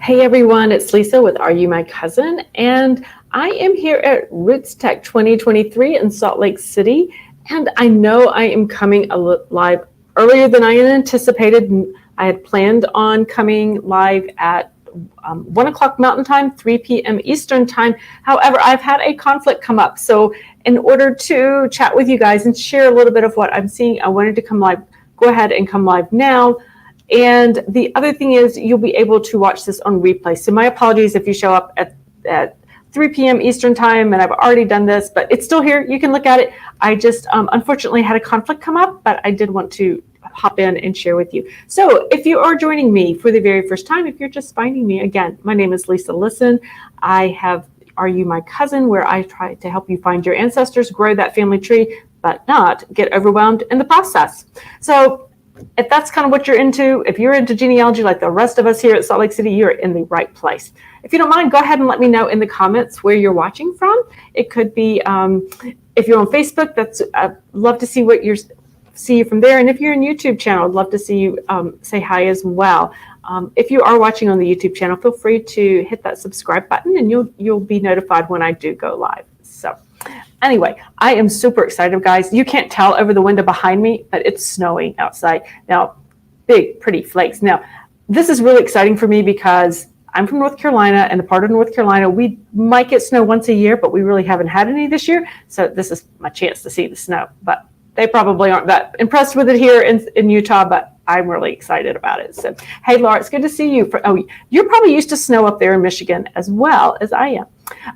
Hey everyone, it's Lisa with Are You My Cousin? And I am here at RootsTech 2023 in Salt Lake City. And I know I am coming live earlier than I had anticipated. I had planned on coming live at 1 o'clock Mountain Time, 3 p.m. Eastern Time. However, I've had a conflict come up. So in order to chat with you guys and share a little bit of what I'm seeing, I wanted to come live. Go ahead and come live now. And the other thing is you'll be able to watch this on replay. So my apologies if you show up at 3 p.m. Eastern Time and I've already done this, but it's still here. You can look at it. I just unfortunately had a conflict come up, but I did want to hop in and share with you. So if you are joining me for the very first time, if you're just finding me, again, my name is Lisa Listen. I have Are You My Cousin, where I try to help you find your ancestors, grow that family tree, but not get overwhelmed in the process. So if that's kind of what you're into, if you're into genealogy like the rest of us here at Salt Lake City, you're in the right place. If you don't mind, go ahead and let me know in the comments where you're watching from. It could be, if you're on Facebook, I'd love to see see you from there. And if you're on YouTube channel, I'd love to see you say hi as well. If you are watching on the YouTube channel, feel free to hit that subscribe button and you'll be notified when I do go live. So anyway, I am super excited, guys. You can't tell over the window behind me, but it's snowing outside. Now, big, pretty flakes. Now, this is really exciting for me because I'm from North Carolina, and the part of North Carolina, we might get snow once a year, but we really haven't had any this year. So this is my chance to see the snow. But they probably aren't that impressed with it here in Utah, but I'm really excited about it. So, hey, Laura, it's good to see you. You're probably used to snow up there in Michigan as well as I am.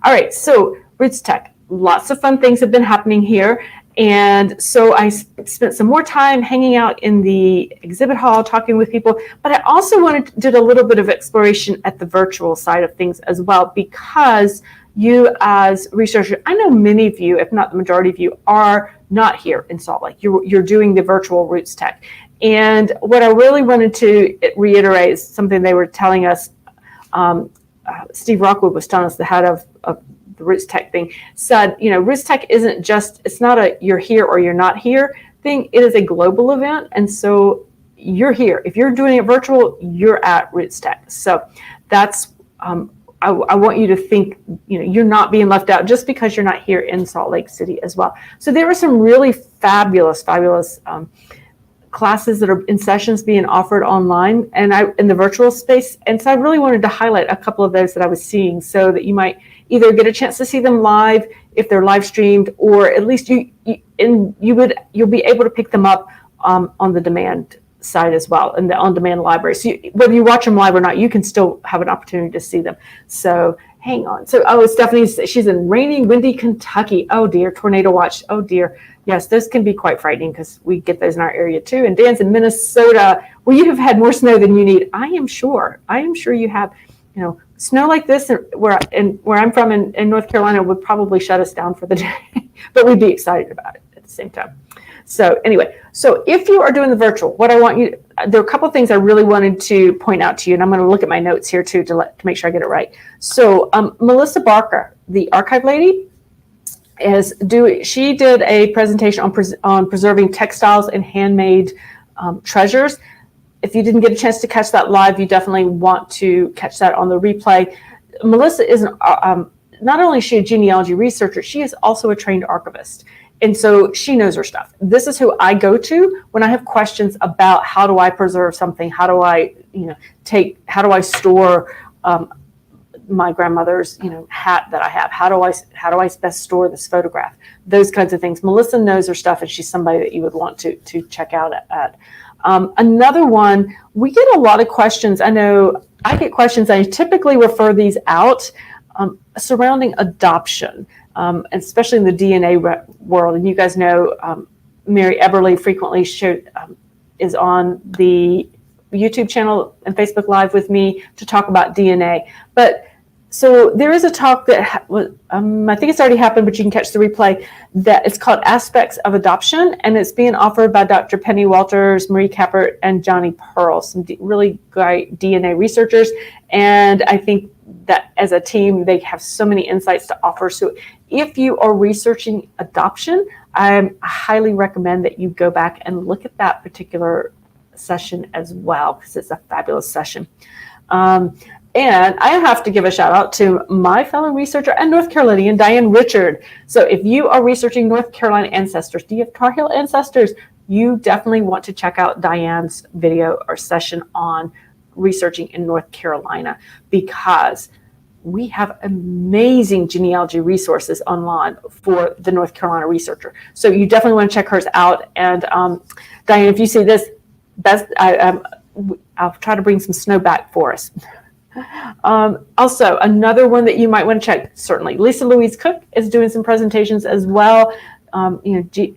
All right, so RootsTech. Lots of fun things have been happening here. And so I spent some more time hanging out in the exhibit hall, talking with people, but I also did a little bit of exploration at the virtual side of things as well, because you as researchers, I know many of you, if not the majority of you, are not here in Salt Lake. You're doing the virtual RootsTech. And what I really wanted to reiterate is something they were telling us, Steve Rockwood was telling us, the head of the RootsTech thing, said, RootsTech isn't just, it's not a you're here or you're not here thing. It is a global event. And so you're here. If you're doing it virtual, you're at RootsTech. So that's, I want you to think, you're not being left out just because you're not here in Salt Lake City as well. So there were some really fabulous classes that are in sessions being offered online and in the virtual space. And so I really wanted to highlight a couple of those that I was seeing so that you might either get a chance to see them live if they're live streamed, or at least you'll be able to pick them up on the demand side as well, in the on-demand library. So whether you watch them live or not, you can still have an opportunity to see them. So hang on. So Stephanie, she's in rainy, windy Kentucky. Oh dear, tornado watch. Oh dear. Yes, those can be quite frightening because we get those in our area too. And Dan's in Minnesota, where you have had more snow than you need. I am sure you have. Snow like this, where I'm from in North Carolina, would probably shut us down for the day, but we'd be excited about it at the same time. So anyway, so if you are doing the virtual, what I want you, there are a couple of things I really wanted to point out to you, and I'm going to look at my notes here too to make sure I get it right. So Melissa Barker, the archive lady, she did a presentation on preserving textiles and handmade treasures. If you didn't get a chance to catch that live, you definitely want to catch that on the replay. Melissa is not only is she a genealogy researcher, she is also a trained archivist. And so she knows her stuff. This is who I go to when I have questions about how do I preserve something? How do I, how do I store my grandmother's, hat that I have? How do I best store this photograph? Those kinds of things. Melissa knows her stuff, and she's somebody that you would want to check out at. Another one, we get a lot of questions. I know I get questions. I typically refer these out surrounding adoption, especially in the DNA world. And you guys know Mary Eberly frequently is on the YouTube channel and Facebook Live with me to talk about DNA. But so there is a talk that I think it's already happened, but you can catch the replay, that it's called Aspects of Adoption, and it's being offered by Dr. Penny Walters, Marie Kappert, and Johnny Pearl, some really great DNA researchers. And I think that as a team, they have so many insights to offer. So if you are researching adoption, I highly recommend that you go back and look at that particular session as well, because it's a fabulous session. And I have to give a shout out to my fellow researcher and North Carolinian, Diane Richard. So if you are researching North Carolina ancestors, do you have Tar Heel ancestors? You definitely want to check out Diane's video or session on researching in North Carolina, because we have amazing genealogy resources online for the North Carolina researcher. So you definitely want to check hers out. And Diane, if you see this, I'll try to bring some snow back for us. Also, another one that you might want to check, certainly, Lisa Louise Cook is doing some presentations as well.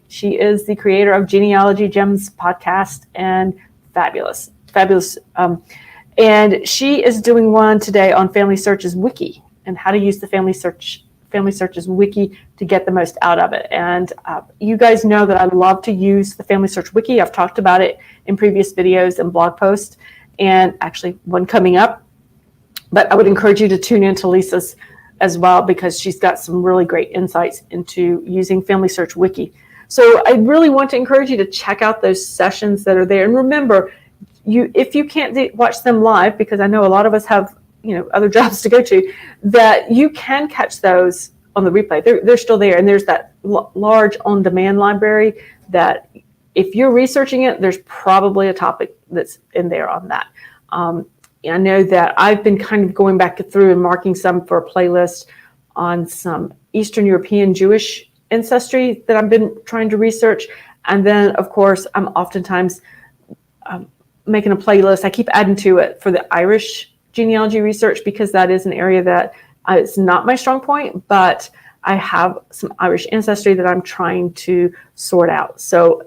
She is the creator of Genealogy Gems podcast, and fabulous. And she is doing one today on Family Searches Wiki and how to use the Family Searches Wiki to get the most out of it. And you guys know that I love to use the Family Search Wiki. I've talked about it in previous videos and blog posts, and actually one coming up. But I would encourage you to tune into Lisa's as well, because she's got some really great insights into using Family Search Wiki. So I really want to encourage you to check out those sessions that are there. And remember, if you can't watch them live, because I know a lot of us have other jobs to go to, that you can catch those on the replay. They're still there. And there's that large on-demand library that if you're researching it, there's probably a topic that's in there on that. I know that I've been kind of going back through and marking some for a playlist on some Eastern European Jewish ancestry that I've been trying to research. And then, of course, I'm oftentimes making a playlist. I keep adding to it for the Irish genealogy research, because that is an area that it's not my strong point, but I have some Irish ancestry that I'm trying to sort out. So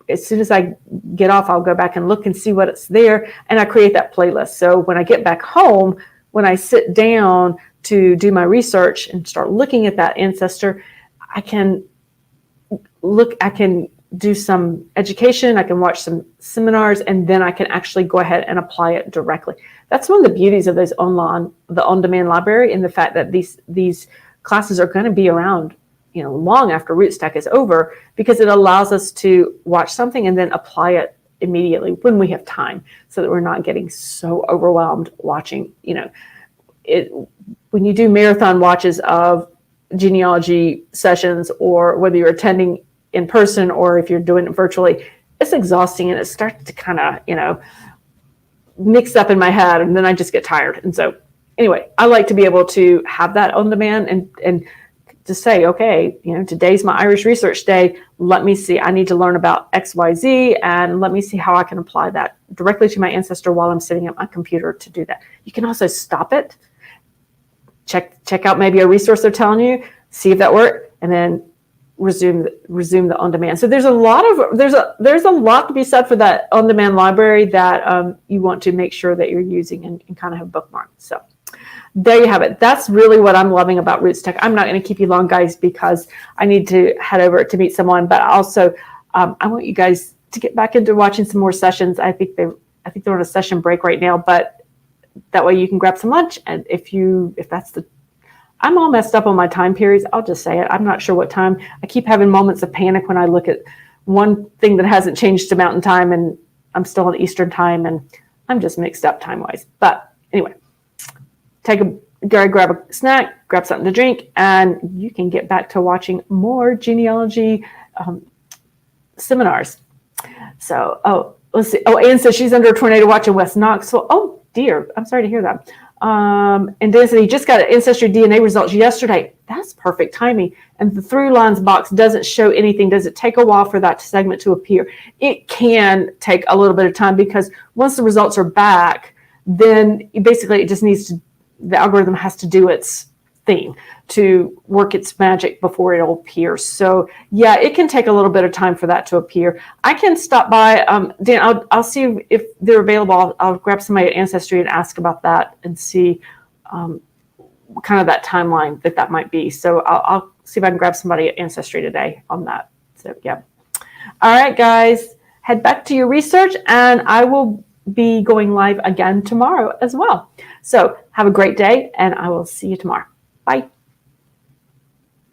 as soon as I get off, I'll go back and look and see what's there, and I create that playlist. So when I get back home, when I sit down to do my research and start looking at that ancestor, I can do some education, I can watch some seminars, and then I can actually go ahead and apply it directly. That's one of the beauties of the on-demand library, and the fact that these classes are going to be around long after RootsTech is over, because it allows us to watch something and then apply it immediately when we have time, so that we're not getting so overwhelmed watching. When you do marathon watches of genealogy sessions, or whether you're attending in person or if you're doing it virtually, it's exhausting, and it starts to kind of mix up in my head, and then I just get tired. And so anyway, I like to be able to have that on demand and to say, okay, today's my Irish research day. Let me see, I need to learn about XYZ, and let me see how I can apply that directly to my ancestor while I'm sitting at my computer to do that. You can also stop it, check out maybe a resource they're telling you, see if that worked, and then resume the on-demand. So there's a lot to be said for that on-demand library that you want to make sure that you're using and kind of have bookmarked. So there you have it. That's really what I'm loving about RootsTech. I'm not going to keep you long, guys, because I need to head over to meet someone. But also, I want you guys to get back into watching some more sessions. I think they're on a session break right now, but that way you can grab some lunch. And I'm all messed up on my time periods. I'll just say it. I'm not sure what time. I keep having moments of panic when I look at one thing that hasn't changed to Mountain Time, and I'm still on Eastern Time, and I'm just mixed up time-wise. But anyway, grab a snack, grab something to drink, and you can get back to watching more genealogy seminars. So, let's see. Oh, Anne says she's under a tornado watch in West Knoxville. Oh, dear. I'm sorry to hear that. And Dan said he just got ancestry DNA results yesterday. That's perfect timing. And the through lines box doesn't show anything. Does it take a while for that segment to appear? It can take a little bit of time, because once the results are back, then basically the algorithm has to do its thing to work its magic before it'll appear. So yeah, it can take a little bit of time for that to appear. I can stop by, Dan, I'll see if they're available. I'll grab somebody at Ancestry and ask about that and see kind of that timeline that might be. So I'll see if I can grab somebody at Ancestry today on that. So yeah. All right, guys, head back to your research, and I will be going live again tomorrow as well. So have a great day, and I will see you tomorrow. Bye.